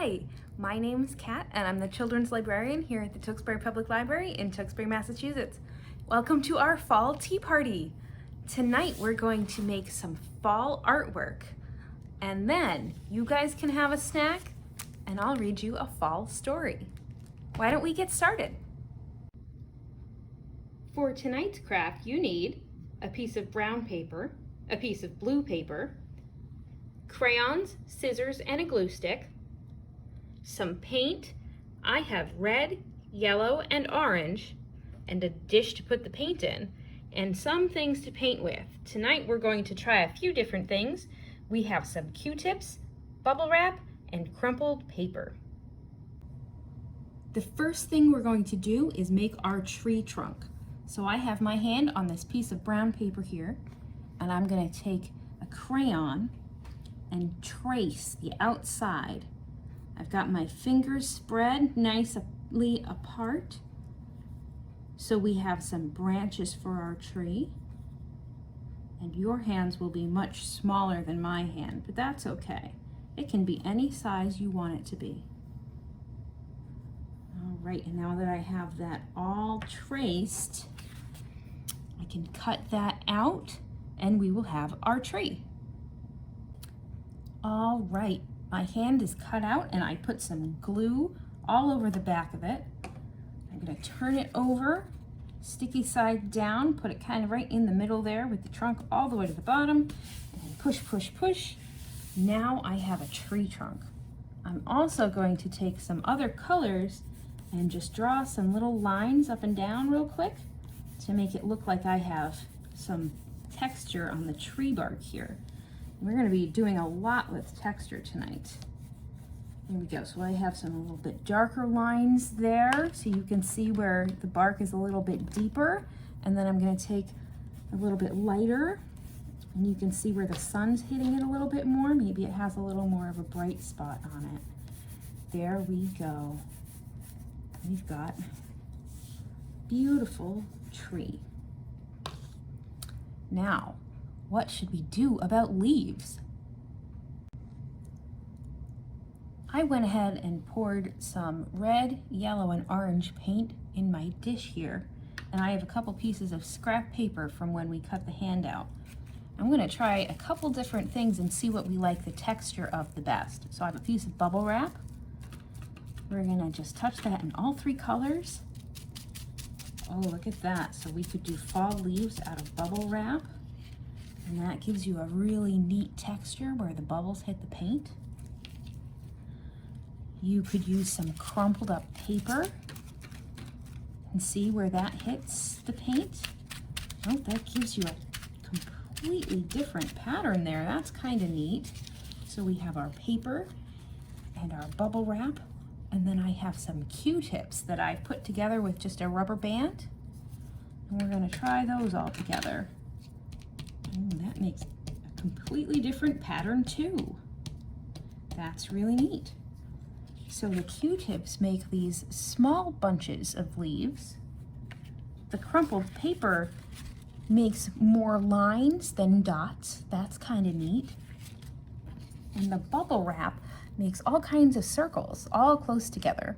Hi, my name's Kat and I'm the children's librarian here at the Tewksbury Public Library in Tewksbury, Massachusetts. Welcome to our fall tea party. Tonight we're going to make some fall artwork and then you guys can have a snack and I'll read you a fall story. Why don't we get started? For tonight's craft you need a piece of brown paper, a piece of blue paper, crayons, scissors, and a glue stick, some paint. I have red, yellow, and orange, and a dish to put the paint in, and some things to paint with. Tonight we're going to try a few different things. We have some Q-tips, bubble wrap, and crumpled paper. The first thing we're going to do is make our tree trunk. So I have my hand on this piece of brown paper here, and I'm going to take a crayon and trace the outside. I've got my fingers spread nicely apart so we have some branches for our tree, and your hands will be much smaller than my hand, but that's okay. It can be any size you want it to be. All right, and now that I have that all traced, I can cut that out and we will have our tree. All right, my hand is cut out and I put some glue all over the back of it. I'm gonna turn it over, sticky side down, put it kind of right in the middle there with the trunk all the way to the bottom, and push, push, push. Now I have a tree trunk. I'm also going to take some other colors and just draw some little lines up and down real quick to make it look like I have some texture on the tree bark here. We're going to be doing a lot with texture tonight. There we go. So I have some a little bit darker lines there so you can see where the bark is a little bit deeper. And then I'm going to take a little bit lighter and you can see where the sun's hitting it a little bit more. Maybe it has a little more of a bright spot on it. There we go. We've got beautiful tree. Now, what should we do about leaves? I went ahead and poured some red, yellow, and orange paint in my dish here, and I have a couple pieces of scrap paper from when we cut the hand out. I'm going to try a couple different things and see what we like the texture of the best. So I have a piece of bubble wrap. We're going to just touch that in all three colors. Oh, look at that. So we could do fall leaves out of bubble wrap. And that gives you a really neat texture where the bubbles hit the paint. You could use some crumpled up paper and see where that hits the paint. Oh, that gives you a completely different pattern there. That's kind of neat. So we have our paper and our bubble wrap, and then I have some Q-tips that I put together with just a rubber band. And we're going to try those all together. That makes a completely different pattern too. That's really neat. So the Q-tips make these small bunches of leaves. The crumpled paper makes more lines than dots. That's kind of neat. And the bubble wrap makes all kinds of circles, all close together.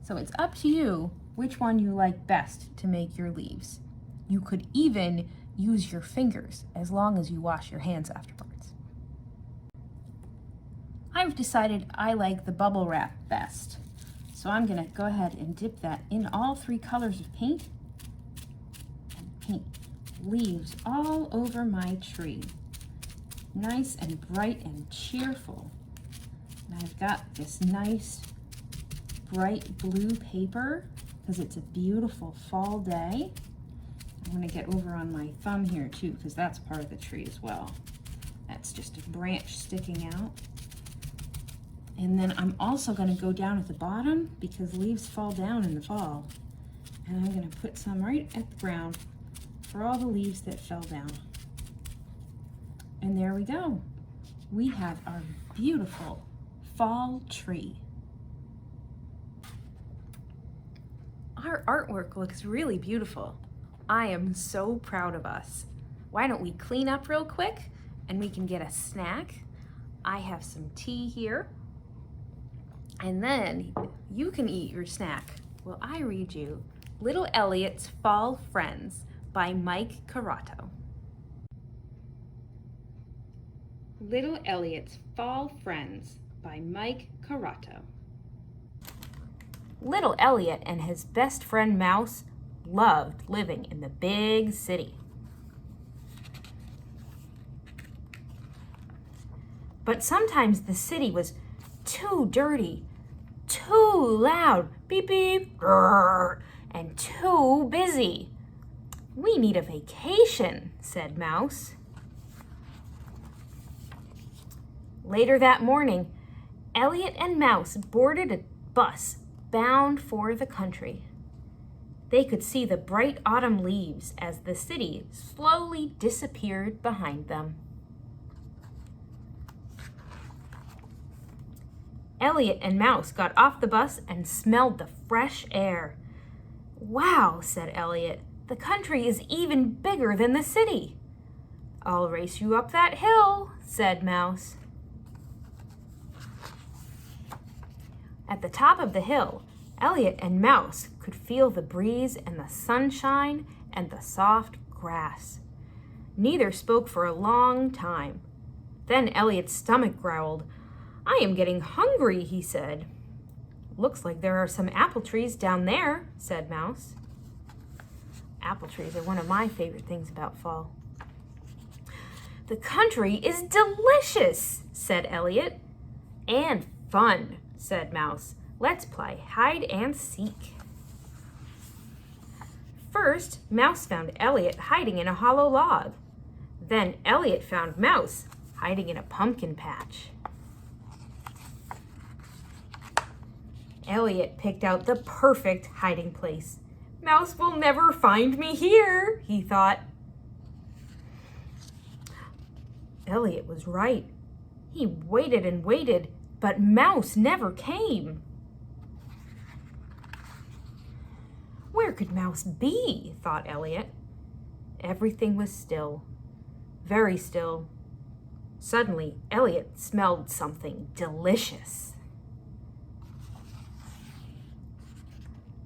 So it's up to you which one you like best to make your leaves. You could even use your fingers as long as you wash your hands afterwards. I've decided I like the bubble wrap best. So I'm gonna go ahead and dip that in all three colors of paint and paint leaves all over my tree. Nice and bright and cheerful. And I've got this nice bright blue paper because it's a beautiful fall day. I'm going to get over on my thumb here too because that's part of the tree as well. That's just a branch sticking out. And then I'm also going to go down at the bottom because leaves fall down in the fall. And I'm going to put some right at the ground for all the leaves that fell down. And there we go. We have our beautiful fall tree. Our artwork looks really beautiful. I am so proud of us. Why don't we clean up real quick and we can get a snack? I have some tea here. And then you can eat your snack while I read you Little Elliot's Fall Friends by Mike Carato. Little Elliot's Fall Friends by Mike Carato. Little Elliot and his best friend Mouse loved living in the big city. But sometimes the city was too dirty, too loud, beep beep, grrr, and too busy. "We need a vacation," said Mouse. Later that morning, Elliot and Mouse boarded a bus bound for the country. They could see the bright autumn leaves as the city slowly disappeared behind them. Elliot and Mouse got off the bus and smelled the fresh air. "Wow," said Elliot, "the country is even bigger than the city." "I'll race you up that hill," said Mouse. At the top of the hill, Elliot and Mouse could feel the breeze and the sunshine and the soft grass. Neither spoke for a long time. Then Elliot's stomach growled. "I am getting hungry," he said. "Looks like there are some apple trees down there," said Mouse. Apple trees are one of my favorite things about fall. "The country is delicious," said Elliot. "And fun," said Mouse. "Let's play hide and seek." First, Mouse found Elliot hiding in a hollow log. Then Elliot found Mouse hiding in a pumpkin patch. Elliot picked out the perfect hiding place. "Mouse will never find me here," he thought. Elliot was right. He waited and waited, but Mouse never came. Where could Mouse be? Thought Elliot. Everything was still, very still. Suddenly, Elliot smelled something delicious.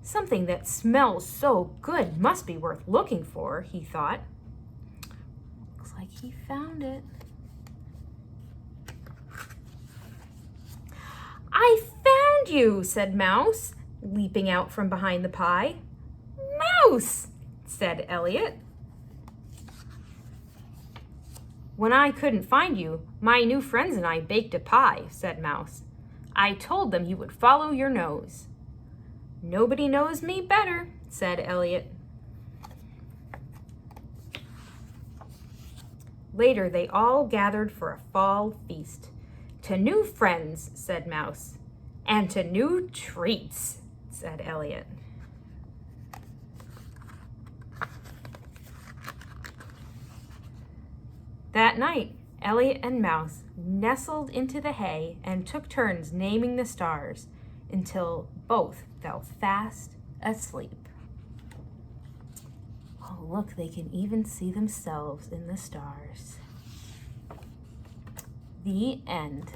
Something that smells so good must be worth looking for, he thought. Looks like he found it. "I found you," said Mouse, leaping out from behind the pie. "Mouse," said Elliot. "When I couldn't find you, my new friends and I baked a pie," said Mouse. "I told them you would follow your nose." "Nobody knows me better," said Elliot. Later, they all gathered for a fall feast. "To new friends," said Mouse. "And to new treats," said Elliot. That night, Elliot and Mouse nestled into the hay and took turns naming the stars until both fell fast asleep. Oh, look, they can even see themselves in the stars. The end.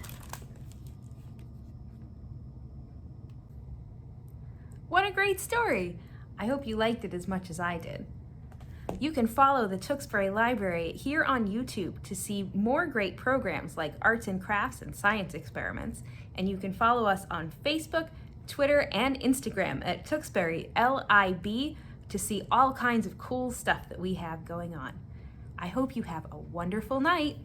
What a great story! I hope you liked it as much as I did. You can follow the Tewksbury Library here on YouTube to see more great programs like arts and crafts and science experiments, and you can follow us on Facebook, Twitter, and Instagram at Tewksbury LIB to see all kinds of cool stuff that we have going on. I hope you have a wonderful night.